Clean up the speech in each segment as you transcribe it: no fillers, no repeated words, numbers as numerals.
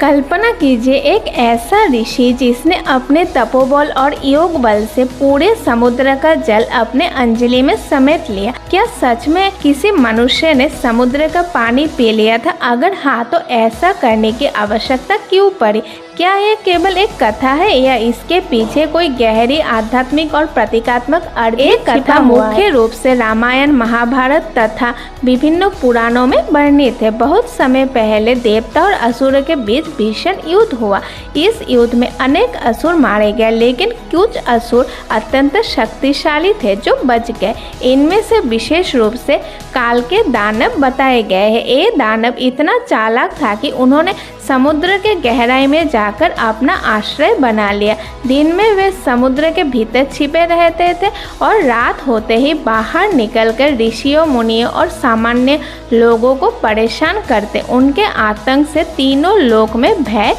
कल्पना कीजिए एक ऐसा ऋषि जिसने अपने तपोबल और योग बल से पूरे समुद्र का जल अपने अंजलि में समेट लिया। क्या सच में किसी मनुष्य ने समुद्र का पानी पी लिया था? अगर हाँ, तो ऐसा करने की आवश्यकता क्यों पड़ी? क्या यह केवल एक कथा है या इसके पीछे कोई गहरी आध्यात्मिक और प्रतीकात्मक अर्थ? एक कथा मुख्य रूप से रामायण, महाभारत तथा विभिन्न पुराणों में वर्णित है। बहुत समय पहले देवता और असुर के बीच भीषण युद्ध हुआ। इस युद्ध में अनेक असुर मारे गए, लेकिन कुछ असुर अत्यंत शक्तिशाली थे जो बच गए। इनमें से विशेष रूप से काल के दानव बताए गए हैं। ये दानव इतना चालाक था कि उन्होंने समुद्र के गहराई में जाकर अपना आश्रय बना लिया। दिन में वे समुद्र के भीतर छिपे रहते थे और रात होते ही बाहर निकलकर ऋषियों, मुनियों और सामान्य लोगों को परेशान करते। उनके आतंक से तीनों लोक में भय।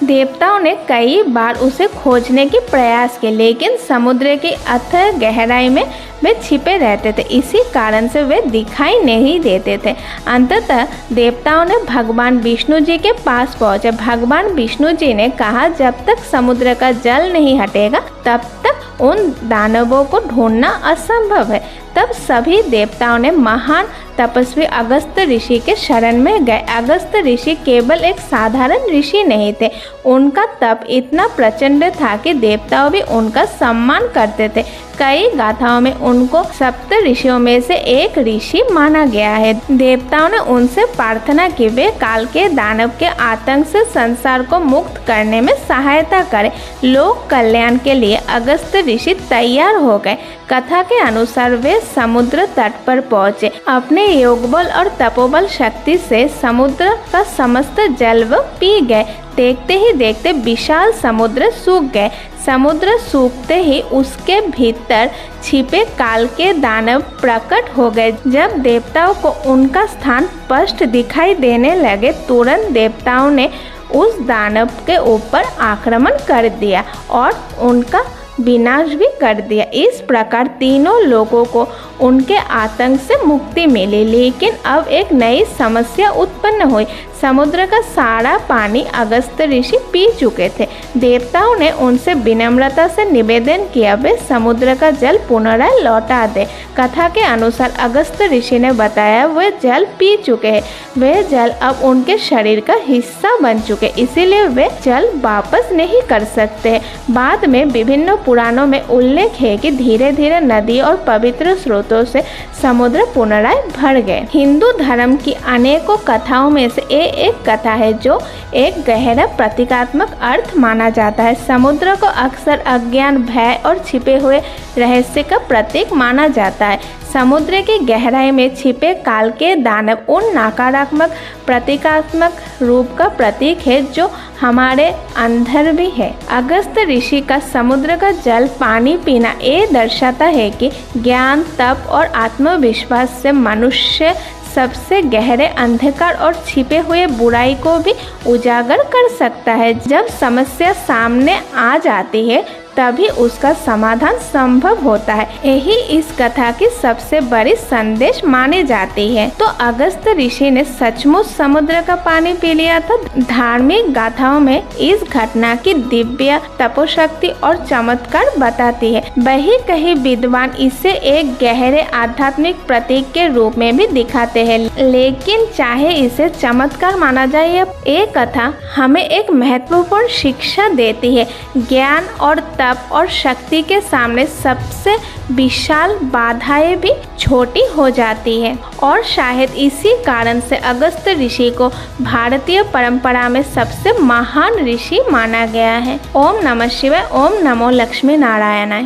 देवताओं ने कई बार उसे खोजने की प्रयास किए, लेकिन समुद्र की अथाह गहराई में वे छिपे रहते थे। इसी कारण से वे दिखाई नहीं देते थे। अंततः देवताओं ने भगवान विष्णु जी के पास पहुंचे। भगवान विष्णु जी ने कहा, जब तक समुद्र का जल नहीं हटेगा तब तक उन दानवों को ढूंढना असंभव है। तब सभी देवताओं ने महान तपस्वी अगस्त्य ऋषि के शरण में गए। अगस्त्य ऋषि केवल एक साधारण ऋषि नहीं थे। उनका तप इतना प्रचंड था कि देवताओं भी उनका सम्मान करते थे। कई गाथाओं में उनको सप्त ऋषियों में से एक ऋषि माना गया है। देवताओं ने उनसे प्रार्थना की वे काल के दानव के आतंक से संसार को मुक्त करने में सहायता करें। लोक कल्याण के लिए अगस्त्य ऋषि तैयार हो गए। कथा के अनुसार वे समुद्र तट पर पहुंचे। अपने योगबल और तपोबल शक्ति से समुद्र का समस्त जल वो पी गए। देखते ही देखते विशाल समुद्र सूख गए। समुद्र सूखते ही उसके भीतर छिपे काल के दानव प्रकट हो गए। जब देवताओं को उनका स्थान स्पष्ट दिखाई देने लगे, तुरंत देवताओं ने उस दानव के ऊपर आक्रमण कर दिया और उनका विनाश भी कर दिया। इस प्रकार तीनों लोगों को उनके आतंक से मुक्ति मिली। लेकिन अब एक नई समस्या उत्पन्न हुई। समुद्र का सारा पानी अगस्त्य ऋषि पी चुके थे। देवताओं ने उनसे विनम्रता से निवेदन किया वे समुद्र का जल पुनः लौटा दे। कथा के अनुसार अगस्त्य ऋषि ने बताया वे जल पी चुके हैं। वे जल अब उनके शरीर का हिस्सा बन चुके, इसीलिए वे जल वापस नहीं कर सकते। बाद में विभिन्न पुराणों में उल्लेख है कि धीरे धीरे नदी और पवित्र स्रोतों से समुद्र पुनराय भर गए। हिंदू धर्म की अनेकों कथाओं में से एक कथा है जो एक गहरा प्रतीकात्मक अर्थ माना जाता है। समुद्र को अक्सर अज्ञान, भय और छिपे हुए रहस्य का प्रतीक माना जाता है। समुद्र की गहराई में छिपे काल के दानव उन नकारात्मक प्रतीकात्मक रूप का प्रतीक है जो हमारे अंदर भी है। अगस्त्य ऋषि का समुद्र का जल पानी पीना ये दर्शाता है कि ज्ञान, तप और आत्मविश्वास से मनुष्य सबसे गहरे अंधकार और छिपे हुए बुराई को भी उजागर कर सकता है। जब समस्या सामने आ जाती है तभी उसका समाधान संभव होता है। यही इस कथा की सबसे बड़ी संदेश मानी जाती है। तो अगस्त्य ऋषि ने सचमुच समुद्र का पानी पी लिया था। धार्मिक गाथाओं में इस घटना की दिव्य तपोशक्ति और चमत्कार बताती है। वही कहीं विद्वान इसे एक गहरे आध्यात्मिक प्रतीक के रूप में भी दिखाते हैं। लेकिन चाहे इसे चमत्कार माना जाए या ये कथा हमें एक महत्वपूर्ण शिक्षा देती है। ज्ञान और तप और शक्ति के सामने सबसे विशाल बाधाएं भी छोटी हो जाती है। और शायद इसी कारण से अगस्त्य ऋषि को भारतीय परंपरा में सबसे महान ऋषि माना गया है। ओम नमः शिवाय। ओम नमो लक्ष्मी नारायणाय।